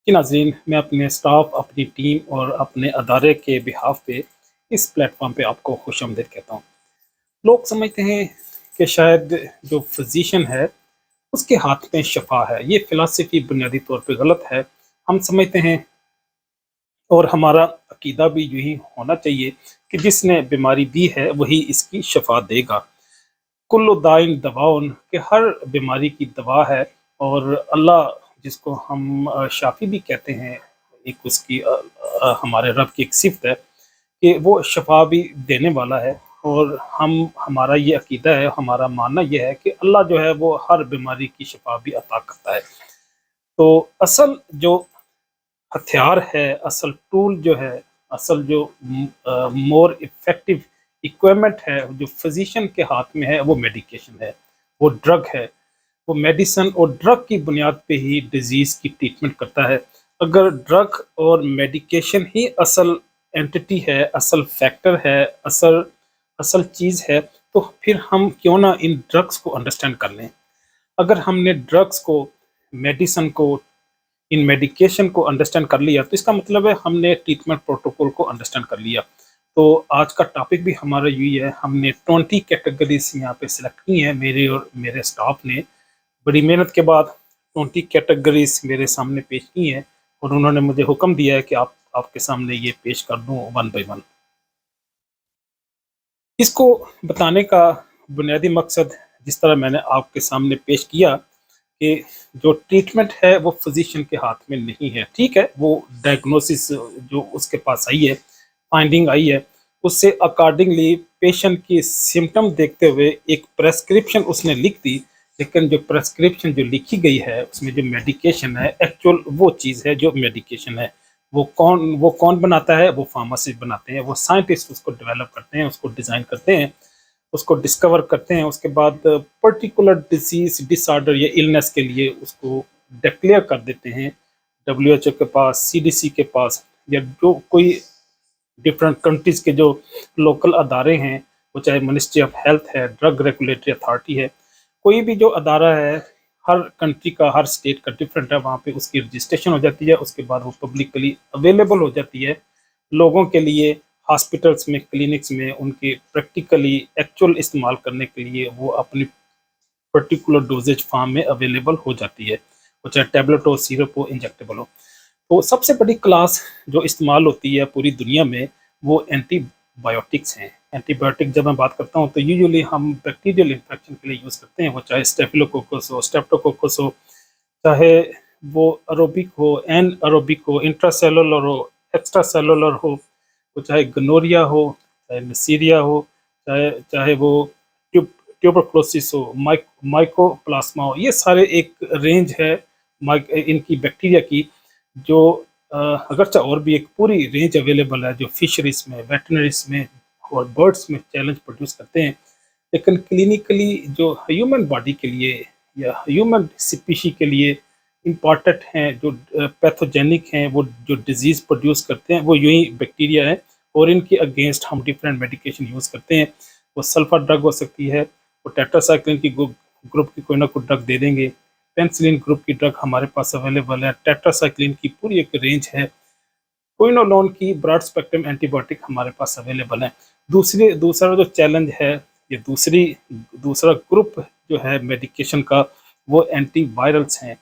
कि नाज़रीन, मैं अपने स्टाफ, अपनी टीम और अपने अदारे के बिहाफ़ पे इस प्लेटफ़ॉर्म पे आपको खुशामदीद कहता हूँ। लोग समझते हैं कि शायद जो फ़िज़िशियन है, उसके हाथ में शफ़ा है। ये फ़िलॉसफ़ी बुनियादी तौर पे गलत है। हम समझते हैं और हमारा अकीदा भी यही होना चाहिए कि जिसने बीमारी दी है, वही इसकी शफ़ा देगा। कुल्लु दाइन दवाउन कि हर बीमारी की दवा है और अल्लाह जिसको हम शाफ़ी भी कहते हैं, एक उसकी हमारे रब की एक सिफ़त है कि वो शफ़ा भी देने वाला है और हमारा ये अकीदा है, हमारा मानना ये है कि अल्लाह जो है वो हर बीमारी की शफ़ा भी अता करता है। तो असल जो हथियार है, असल टूल जो है, असल जो मोर इफ़ेक्टिव इक्विपमेंट है, जो फ़िज़िशियन के हाथ में है, वो मेडिकेशन है, वो ड्रग है। वो मेडिसिन और ड्रग की बुनियाद पे ही डिज़ीज़ की ट्रीटमेंट करता है। अगर ड्रग और मेडिकेशन ही असल एंटिटी है, असल फैक्टर है, असल असल चीज़ है, तो फिर हम क्यों ना इन ड्रग्स को अंडरस्टैंड कर लें। अगर हमने ड्रग्स को, मेडिसिन को, इन मेडिकेशन को अंडरस्टैंड कर लिया, तो इसका मतलब है हमने ट्रीटमेंट प्रोटोकॉल को अंडरस्टैंड कर लिया। तो आज का टॉपिक भी हमारा यही है, हमने 20 कैटेगरीज़ यहाँ पे सिलेक्ट की हैं, मेरे और मेरे स्टाफ ने। बड़ी मेहनत के बाद 20 कैटेगरीज़ मेरे सामने पेश की हैं और उन्होंने मुझे हुक्म दिया है कि आपके सामने ये पेश कर दूँ वन बाय वन। इसको बताने का बुनियादी मकसद, जिस तरह मैंने आपके सामने पेश किया, कि जो ट्रीटमेंट है वो फ़िज़िशियन के हाथ में नहीं है। ठीक है, वो डायग्नोसिस जो उसके पास आई है, फाइंडिंग आई है, उससे अकॉर्डिंगली पेशेंट की सिम्पटम देखते हुए एक प्रेस्क्रिप्शन उसने लिख दी, लेकिन जो प्रेस्क्रिप्शन जो लिखी गई है, उसमें जो मेडिकेशन है, एक्चुअल वो चीज़ है जो मेडिकेशन है। वो कौन बनाता है? वो फार्मासिस्ट बनाते हैं, वो साइंटिस्ट उसको डेवलप करते हैं, उसको डिज़ाइन करते हैं, उसको डिस्कवर करते हैं। उसके बाद पर्टिकुलर डिसीज़, डिसऑर्डर या इलनेस के लिए उसको डिक्लेयर कर देते हैं डब्ल्यूएचओ के पास, सीडीसी के पास, या जो कोई डिफरेंट कंट्रीज़ के जो लोकल अदारे हैं, वो चाहे मिनिस्ट्री ऑफ हेल्थ है, ड्रग रेगुलेटरी अथॉरिटी है, कोई भी जो अदारा है, हर कंट्री का, हर स्टेट का डिफरेंट है, वहाँ पे उसकी रजिस्ट्रेशन हो जाती है। उसके बाद वो पब्लिकली अवेलेबल हो जाती है लोगों के लिए, हॉस्पिटल्स में, क्लिनिक्स में, उनके प्रैक्टिकली एक्चुअल इस्तेमाल करने के लिए वो अपनी पर्टिकुलर डोजेज फॉर्म में अवेलेबल हो जाती है, वो चाहे टैबलेट हो, सिरप हो, इंजेक्टेबल हो। तो सबसे बड़ी क्लास जो इस्तेमाल होती है पूरी दुनिया में, वो एंटीबायोटिक्स हैं। एंटीबायोटिक जब मैं बात करता हूँ, तो यूजुअली हम बैक्टीरियल इन्फेक्शन के लिए यूज़ करते हैं, वो चाहे स्टेफिलोकोकस हो, स्ट्रेप्टोकोकस हो, चाहे वो एरोबिक हो, एनारोबिक हो, इंट्रासेलुलर हो, एक्स्ट्रासेलुलर हो, वो चाहे गोनोरिया हो, चाहे नेसीरिया हो, चाहे चाहे वो ट्यूबरकुलोसिस हो, माइकोप्लाज्मा हो, ये सारे एक रेंज है इनकी बैक्टीरिया की, जो अगरचे और भी एक पूरी रेंज अवेलेबल है जो फिशरीज में, वेटनरीज में और बर्ड्स में चैलेंज प्रोड्यूस करते हैं। लेकिन क्लिनिकली जो ह्यूमन बॉडी के लिए या ह्यूमन स्पीशी के लिए इम्पॉर्टेंट हैं, जो पैथोजेनिक हैं, वो जो डिजीज़ प्रोड्यूस करते हैं, वो यूं ही बैक्टीरिया है और इनके अगेंस्ट हम डिफरेंट मेडिकेशन यूज़ करते हैं। वो सल्फर ड्रग हो सकती है, वो टेट्रासाइक्लिन की ग्रुप की कोई ना कोई ड्रग दे देंगे, पेनिसिलिन ग्रुप की ड्रग हमारे पास अवेलेबल है, टेट्रासाइक्लिन की पूरी एक रेंज है, क्विनोलोन की ब्रॉड स्पेक्ट्रम एंटीबायोटिक हमारे पास अवेलेबल है। दूसरा जो चैलेंज है, ये दूसरा ग्रुप जो है मेडिकेशन का, वो एंटीवायरल्स हैं।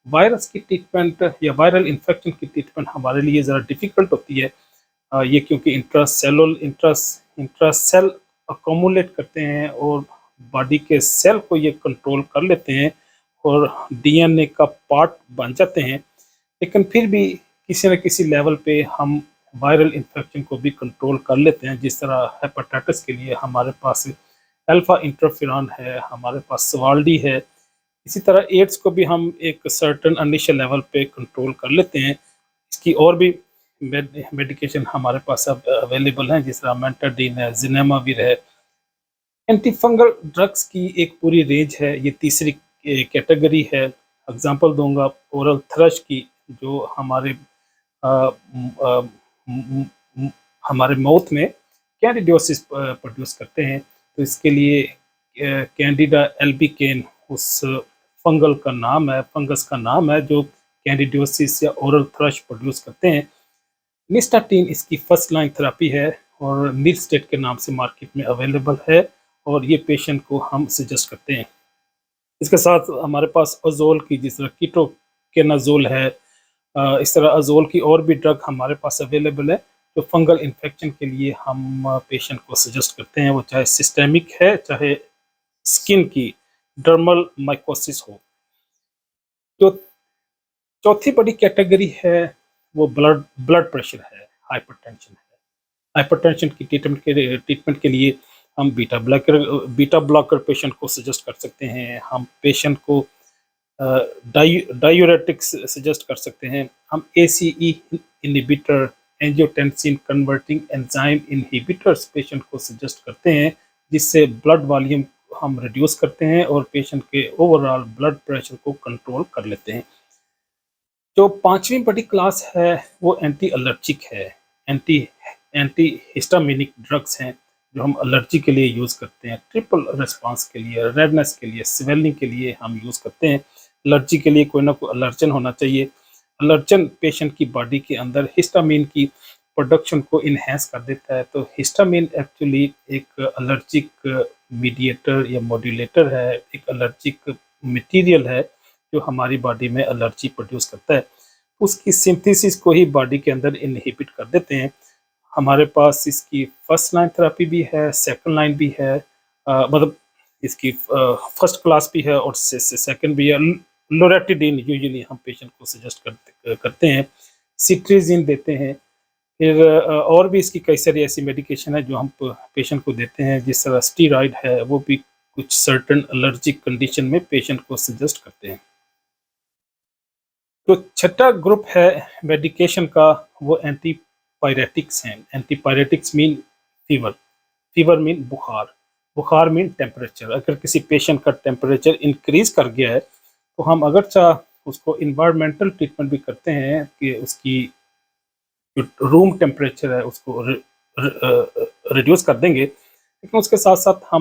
वायरस की ट्रीटमेंट या वायरल इन्फेक्शन की ट्रीटमेंट हमारे लिए ज़रा डिफ़िकल्ट होती है। ये क्योंकि इंट्रासेल अकोमुलेट करते हैं और बॉडी के सेल को ये कंट्रोल कर लेते हैं और डीएनए का पार्ट बन जाते हैं। लेकिन फिर भी किसी न किसी लेवल पे हम वायरल इन्फेक्शन को भी कंट्रोल कर लेते हैं। जिस तरह हेपेटाइटिस के लिए हमारे पास अल्फा इंटरफेरॉन है, हमारे पास सवाल्डी है। इसी तरह एड्स को भी हम एक सर्टेन इनिशियल लेवल पे कंट्रोल कर लेते हैं। इसकी और भी मेडिकेशन हमारे पास अब अवेलेबल हैं, जिस तरह मेंटाडीन है, जिनेमाविर है। एंटी फंगल ड्रग्स की एक पूरी रेंज है, ये तीसरी कैटेगरी है। एग्जांपल दूंगा ओरल थ्रश की, जो अ, म- अ, म- म- हमारे माउथ में कैंडिडियोसिस प्रोड्यूस करते हैं। तो इसके लिए कैंडिडा एल्बिकेन उस फंगस का नाम है जो कैंडिडियोसिस या ओरल थ्रश प्रोड्यूस करते हैं। निस्टाटीन इसकी फर्स्ट लाइन थेरेपी है और नीलस्टेट के नाम से मार्केट में अवेलेबल है और ये पेशेंट को हम सजेस्ट करते हैं। इसके साथ हमारे पास अज़ोल की जिस तरह कीटोकेनाज़ोल है, इस तरह अज़ोल की और भी ड्रग हमारे पास अवेलेबल है जो फंगल इन्फेक्शन के लिए हम पेशेंट को सजेस्ट करते हैं, वो चाहे सिस्टेमिक है चाहे स्किन की डर्मल माइकोसिस हो। जो चौथी बड़ी कैटेगरी है वो ब्लड ब्लड प्रेशर है, हाइपरटेंशन है। हाइपरटेंशन की ट्रीटमेंट के लिए हम बीटा ब्लॉकर पेशेंट को सजेस्ट कर सकते हैं। हम पेशेंट को डायूरेटिक्स सजेस्ट कर सकते हैं। हम ACE inhibitor, angiotensin converting enzyme inhibitors patient को सजेस्ट करते हैं, जिससे ब्लड वॉल्यूम हम रिड्यूस करते हैं और पेशेंट के ओवरऑल ब्लड प्रेशर को कंट्रोल कर लेते हैं। जो पांचवी बड़ी क्लास है वो एंटी एलर्जिक है। एंटी एंटी हिस्टामिनिक ड्रग्स हैं जो हम एलर्जी के लिए यूज़ करते हैं, ट्रिपल रिस्पांस के लिए, रेडनेस के लिए, स्वेलिंग के लिए हम यूज़ करते हैं। एलर्जी के लिए कोई ना कोई एलर्जन होना चाहिए। एलर्जन पेशेंट की बॉडी के अंदर हिस्टामिन की प्रोडक्शन को इन्हेंस कर देता है। तो हिस्टामिन एक्चुअली एक एलर्जिक मीडिएटर या मॉड्यूलेटर है, एक एलर्जिक मटेरियल है जो हमारी बॉडी में एलर्जी प्रोड्यूस करता है। उसकी सिंथेसिस को ही बॉडी के अंदर इनहिबिट कर देते हैं। हमारे पास इसकी फर्स्ट लाइन थेरेपी भी है, सेकंड लाइन भी है, मतलब इसकी फर्स्ट क्लास भी है और सेकंड भी है। लोरेटिडिन यूजुअली हम पेशेंट को सजेस्ट करते हैं। सिट्रीजिन देते हैं। फिर और भी इसकी कई सारी ऐसी मेडिकेशन है जो हम पेशेंट को देते हैं, जिस तरह स्टीरॉइड है, वो भी कुछ सर्टेन एलर्जिक कंडीशन में पेशेंट को सजेस्ट करते हैं। तो छठा ग्रुप है मेडिकेशन का, वो एंटीपायरेटिक्स हैं। Antipyretics mean fever, fever mean बुखार, बुखार मीन टेम्परेचर। अगर किसी पेशेंट का टेम्परेचर इंक्रीज कर गया है तो हम अगर चाह उसको इन्वायरमेंटल ट्रीटमेंट भी करते हैं कि उसकी जो रूम टेम्परेचर है उसको रिड्यूस कर देंगे, लेकिन उसके साथ साथ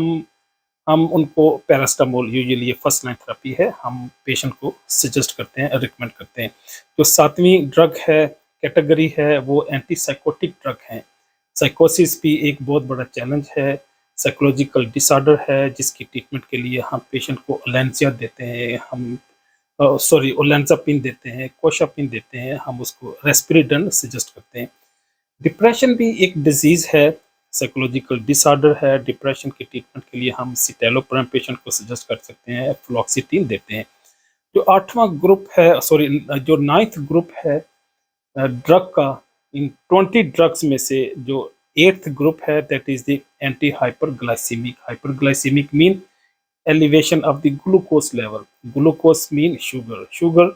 हम उनको पैरास्टामोल, यूजुअली ये फर्स्ट लाइन थेरेपी है, हम पेशेंट को सजेस्ट करते हैं, रिकमेंड करते हैं। जो सातवीं ड्रग है कैटेगरी है वो एंटीसाइकोटिक ड्रग हैं। साइकोसिस भी एक बहुत बड़ा चैलेंज है, साइकोलॉजिकल डिसऑर्डर है, जिसकी ट्रीटमेंट के लिए हम पेशेंट को ओलेंसिया देते हैं, हम ओलेंजापिन देते हैं, कोशापिन देते हैं, हम उसको रेस्पिरिडन सजेस्ट करते हैं। डिप्रेशन भी एक डिजीज़ है, साइकोलॉजिकल डिसऑर्डर है। डिप्रेशन के ट्रीटमेंट के लिए हम सिटेलोप्राम पेशेंट को सजेस्ट कर सकते हैं, फ्लॉक्सीटिन देते हैं। जो आठवां ग्रुप है, जो नाइन्थ ग्रुप है ड्रग का, इन 20 ड्रग्स में से जो 8th ग्रुप है that is the anti hyperglycaemic. Hyperglycaemic mean elevation of the glucose level. Glucose mean sugar.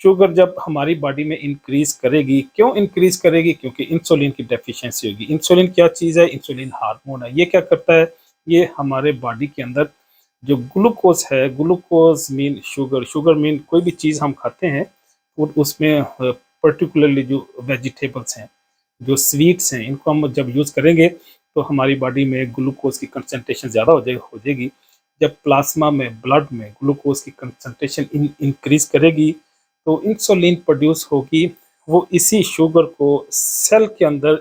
Sugar जब हमारी बॉडी में इंक्रीज करेगी, क्यों इंक्रीज करेगी? क्योंकि इंसुलिन की डेफिशिएंसी होगी। इंसुलिन क्या चीज़ है? इंसुलिन हार्मोन है। ये क्या करता है? ये हमारे बॉडी के अंदर जो ग्लूकोज है, glucose mean sugar, sugar mean कोई भी चीज़ हम खाते हैं और उसमें पर्टिकुलरली जो वेजिटेबल्स हैं, जो स्वीट्स हैं, इनको हम जब यूज़ करेंगे तो हमारी बॉडी में ग्लूकोज की कंसनट्रेशन ज़्यादा हो जाएगी। जब प्लाज्मा में, ब्लड में ग्लूकोज की कंसनट्रेशन इंक्रीज करेगी तो इंसुलिन प्रोड्यूस होगी। वो इसी शुगर को सेल के अंदर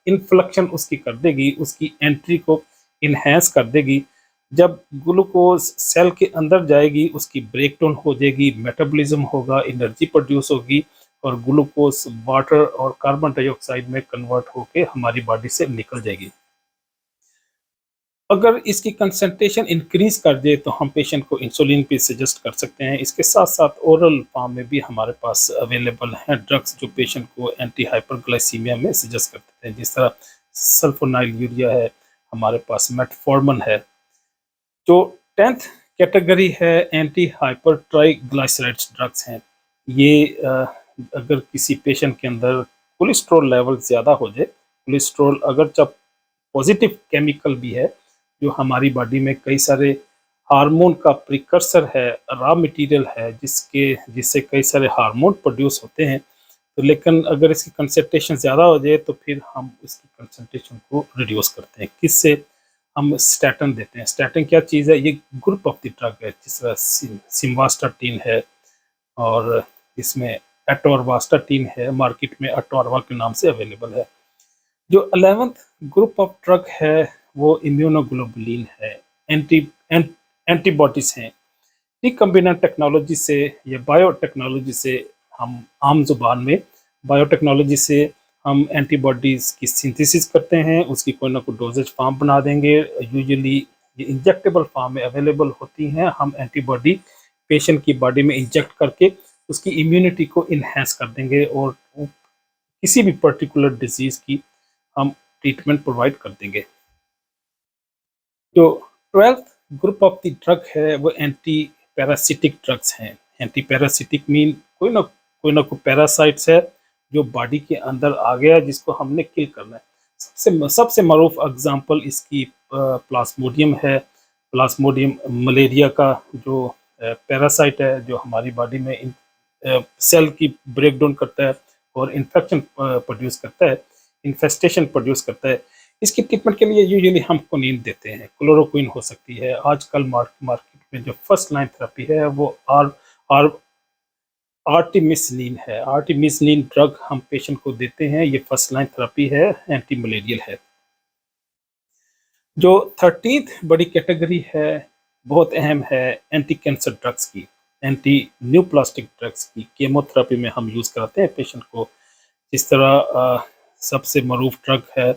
इन्फ्लेक्शन उसकी कर देगी, उसकी एंट्री को इन्हेंस कर देगी। जब ग्लूकोज सेल के अंदर जाएगी उसकी ब्रेकडाउन हो जाएगी, मेटाबॉलिज्म होगा, एनर्जी प्रोड्यूस होगी और ग्लूकोज वाटर और कार्बन डाइऑक्साइड में कन्वर्ट होकर हमारी बॉडी से निकल जाएगी। अगर इसकी कंसंट्रेशन इंक्रीज कर दे तो हम पेशेंट को इंसुलिन भी सजेस्ट कर सकते हैं। इसके साथ साथ ओरल फॉर्म में भी हमारे पास अवेलेबल हैं ड्रग्स जो पेशेंट को एंटी हाइपरग्लाइसीमिया में सजेस्ट करते हैं, जिस तरह सल्फोनाइल यूरिया है, हमारे पास मेटफॉर्मन है। जो 10th कैटेगरी है एंटी हाइपर ट्राइग्लाइसराइड्स ड्रग्स हैं। ये अगर किसी पेशेंट के अंदर कोलेस्ट्रॉल लेवल ज़्यादा हो जाए, कोलेस्ट्रॉल अगर जब पॉजिटिव केमिकल भी है जो हमारी बॉडी में कई सारे हार्मोन का प्रिकर्सर है, रॉ मटेरियल है, जिससे कई सारे हार्मोन प्रोड्यूस होते हैं। तो लेकिन अगर इसकी कंसंट्रेशन ज़्यादा हो जाए तो फिर हम इसकी कंसंट्रेशन को रिड्यूस करते हैं। किससे? हम स्टैटिन देते हैं। स्टैटिन क्या चीज़ है? ये ग्रुप ऑफ द ड्रग है, जिस तरह सिम्वास्टाटिन है और इसमें एटोरवास्टाटिन है, मार्केट में अटोरवा के नाम से अवेलेबल है। जो 11th ग्रुप ऑफ ड्रग है वो इम्यूनोग्लोबुलिन है, एंटीबॉडीज हैं। रिकम्बिनेंट टेक्नोलॉजी से या बायोटेक्नोलॉजी से, हम आम जुबान में बायोटेक्नोलॉजी से हम एंटीबॉडीज़ की सिंथेसिस करते हैं, उसकी कोई ना कोई डोजेज फॉर्म बना देंगे। यूजुअली ये इंजेक्टेबल फॉर्म में अवेलेबल होती हैं। हम एंटीबॉडी पेशेंट की बॉडी में इंजेक्ट करके उसकी इम्यूनिटी को इन्हेंस कर देंगे और किसी भी पर्टिकुलर डिजीज़ की हम ट्रीटमेंट प्रोवाइड कर देंगे। जो 12th group of the drug है वो एंटी पैरासिटिक ड्रग्स हैं। एंटी पैरासिटिक मीन कोई ना कोई पैरासाइट्स है जो बॉडी के अंदर आ गया जिसको हमने किल करना है। सबसे मरूफ एग्जांपल इसकी प्लाज्मोडियम है। प्लाज्मोडियम मलेरिया का जो पैरासाइट है जो हमारी बॉडी में सेल की ब्रेक डाउन करता है और इन्फेक्शन प्रोड्यूस करता है, इन्फेस्टेशन प्रोड्यूस करता है। इसकी ट्रीटमेंट के लिए यूजुअली हम क्विनीन देते हैं, क्लोरोक्विन हो सकती है। आजकल मार्केट में जो फर्स्ट लाइन थेरेपी है वो आर्टिमिसनिन है। आर्टिमिसनिन ड्रग हम पेशेंट को देते हैं, ये फर्स्ट लाइन थेरेपी है, एंटी मलेरियल है। जो 13th बड़ी कैटेगरी है बहुत अहम है एंटी कैंसर ड्रग्स की, एंटी न्यूप्लास्टिक ड्रग्स की। केमोथेरेपी में हम यूज़ कराते हैं पेशेंट को। जिस तरह सबसे मरूफ ड्रग है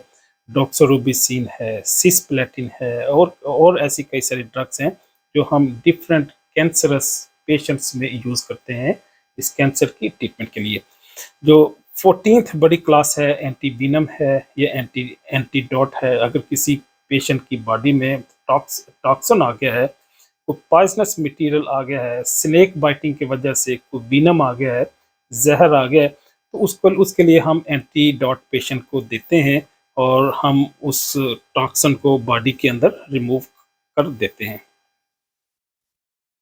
डॉक्सोरूबिसिन है, सिस्प्लेटिन है और ऐसी कई सारी ड्रग्स हैं जो हम डिफरेंट कैंसरस पेशेंट्स में यूज़ करते हैं इस कैंसर की ट्रीटमेंट के लिए। जो 14th बड़ी क्लास है एंटीवीनम है, ये एंटीडोट है। अगर किसी पेशेंट की बॉडी में टॉक्सिन आ गया है, कोई पॉइजनस मटेरियल आ गया है, स्नेक बाइटिंग की वजह से कोई वीनम आ गया है, जहर आ गया है, तो उसके लिए हम एंटीडोट पेशेंट को देते हैं और हम उस टॉक्सिन को बॉडी के अंदर रिमूव कर देते हैं।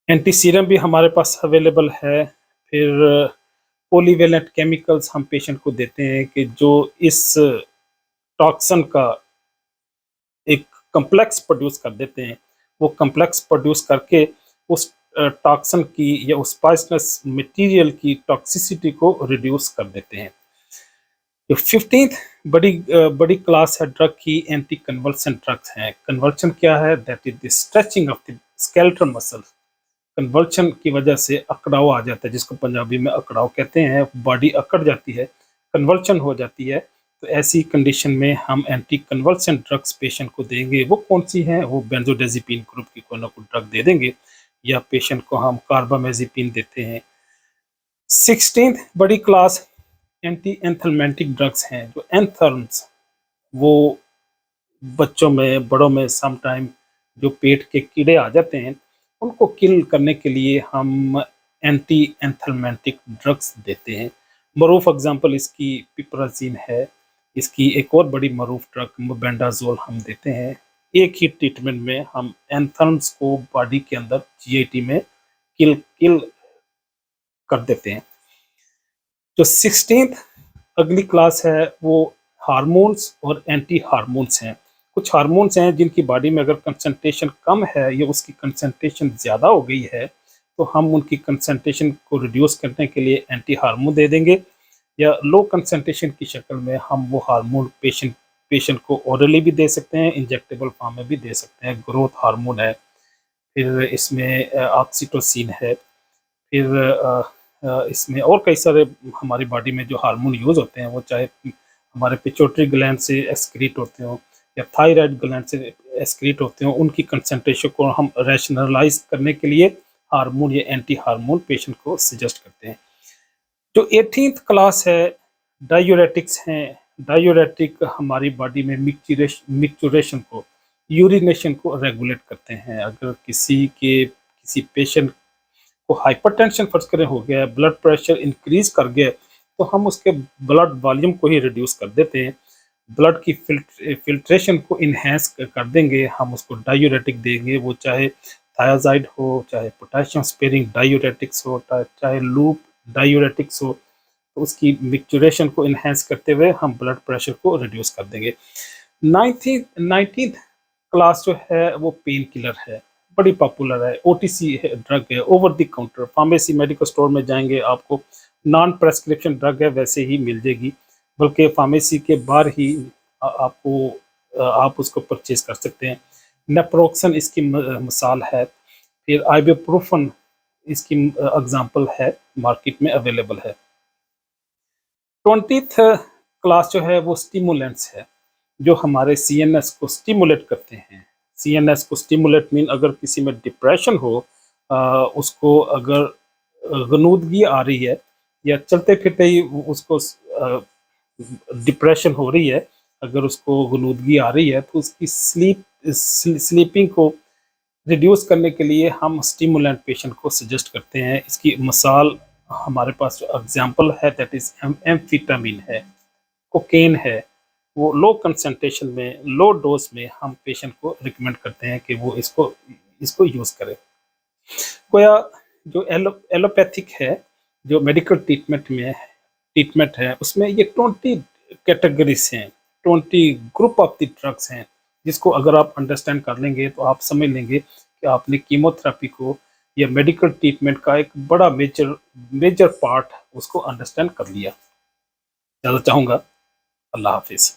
एंटी सीरम भी हमारे पास अवेलेबल है। फिर पॉलीवेलेंट केमिकल्स हम पेशेंट को देते हैं कि जो इस टॉक्सिन का एक कम्प्लेक्स प्रोड्यूस कर देते हैं। वो कम्प्लेक्स प्रोड्यूस करके उस टॉक्सिन की या उस पॉइजनस मटेरियल की टॉक्सिसिटी को रिड्यूस कर देते हैं। जो 15th बड़ी क्लास है ड्रग की एंटी कन्वर्सन ड्रग्स हैं। कन्वर्सन क्या है? That is the stretching of the skeletal muscle. Conversion की वजह से अकड़ाव आ जाता है, जिसको पंजाबी में अकड़ाव कहते हैं। बॉडी अकड़ जाती है, कन्वर्सन हो जाती है। तो ऐसी कंडीशन में हम एंटी कन्वर्सन ड्रग्स पेशेंट को देंगे। वो कौन सी हैं? वो बेंजोडाज़ेपिन ग्रुप की कोई ना कोई ड्रग दे देंगे या पेशेंट को हम कार्बामेज़ेपिन देते हैं। 16th बड़ी क्लास एंटी एंथलमेंटिक ड्रग्स हैं। जो एंथर्म्स, वो बच्चों में बड़ों में समटाइम जो पेट के कीड़े आ जाते हैं उनको किल करने के लिए हम एंटी एंथलमेंटिक ड्रग्स देते हैं। मरूफ एग्जांपल इसकी पिपराजीन है। इसकी एक और बड़ी मरूफ ड्रग मेबेंडाजोल हम देते हैं। एक ही ट्रीटमेंट में हम एंथर्म्स को बॉडी के अंदर जीआईटी में किल कर देते हैं। जो 16th अगली क्लास है वो हार्मोन्स और एंटी हार्मोन्स हैं। कुछ हार्मोन्स हैं जिनकी बॉडी में अगर कंसंट्रेशन कम है या उसकी कंसंट्रेशन ज़्यादा हो गई है तो हम उनकी कंसंट्रेशन को रिड्यूस करने के लिए एंटी हार्मोन दे देंगे, या लो कंसंट्रेशन की शक्ल में हम वो हार्मोन पेशेंट को ओरली भी दे सकते हैं, इंजेक्टेबल फॉर्म में भी दे सकते हैं। ग्रोथ हार्मोन है, फिर इसमें ऑक्सीटोसिन है, फिर इसमें और कई सारे हमारी बॉडी में जो हार्मोन यूज़ होते हैं वो चाहे हमारे पिट्यूटरी ग्लैंड से एक्सक्रीट होते हो या थायराइड ग्लैंड से एक्सक्रीट होते हो, उनकी कंसंट्रेशन को हम रैशनलाइज करने के लिए हार्मोन या एंटी हार्मोन पेशेंट को सजेस्ट करते हैं। जो 18th क्लास है डायूरेटिक्स हैं। डायूरेटिक हमारी बॉडी में मिक्चुरेशन को, यूरिनेशन को रेगुलेट करते हैं। अगर किसी पेशेंट को हाइपरटेंशन फर्ज करें हो गया, ब्लड प्रेशर इंक्रीज कर गया, तो हम उसके ब्लड वॉल्यूम को ही रिड्यूस कर देते हैं। ब्लड की फिल्ट्रेशन को इन्हेंस कर देंगे। हम उसको डायूरेटिक देंगे, वो चाहे थायाजाइड हो, चाहे पोटेशियम स्पेयरिंग डायूरेटिक्स हो, चाहे लूप डायूरेटिक्स हो, तो उसकी मिक्चुरेशन को इन्हेंस करते हुए हम ब्लड प्रेशर को रिड्यूस कर देंगे। 19th क्लास जो है वो पेन किलर है, बड़ी पॉपुलर है, ओटीसी ड्रग है, over the counter. Pharmacy medical store में जाएंगे, आपको नॉन प्रेस्क्रिप्शन ड्रग है वैसे ही मिल जाएगी, बल्कि फार्मेसी के बाहर ही आप उसको परचेज कर सकते हैं। नेप्रोक्सन इसकी मिसाल है। फिर आइबुप्रोफन इसकी एग्जांपल है, मार्केट में अवेलेबल है। 20th क्लास जो है वो स्टिमुलेंट्स है, जो हमारे सीएनएस को स्टिमुलेट करते हैं। सीएनएस को स्टिमुलेट मीन अगर किसी में डिप्रेशन हो, उसको अगर गनूदगी आ रही है या चलते फिरते ही उसको डिप्रेशन हो रही है, अगर उसको गनूदगी आ रही है तो उसकी स्लीपिंग को रिड्यूस करने के लिए हम स्टिमुलेंट पेशेंट को सजेस्ट करते हैं। इसकी मिसाल हमारे पास जो एग्जांपल है दैट इज एम्फेटामिन है, कोकेन है। वो लो कंसंट्रेशन में, लो डोज में हम पेशेंट को रिकमेंड करते हैं कि वो इसको यूज़ करे। गोया जो एलोपैथिक है, जो मेडिकल ट्रीटमेंट है, उसमें ये 20 कैटेगरीज हैं, 20 ग्रुप ऑफ द ड्रग्स हैं, जिसको अगर आप अंडरस्टैंड कर लेंगे तो आप समझ लेंगे कि आपने कीमोथेरेपी को या मेडिकल ट्रीटमेंट का एक बड़ा मेजर पार्ट उसको अंडरस्टैंड कर लिया। ज़्यादा चाहूँगा। अल्लाह हाफिज़।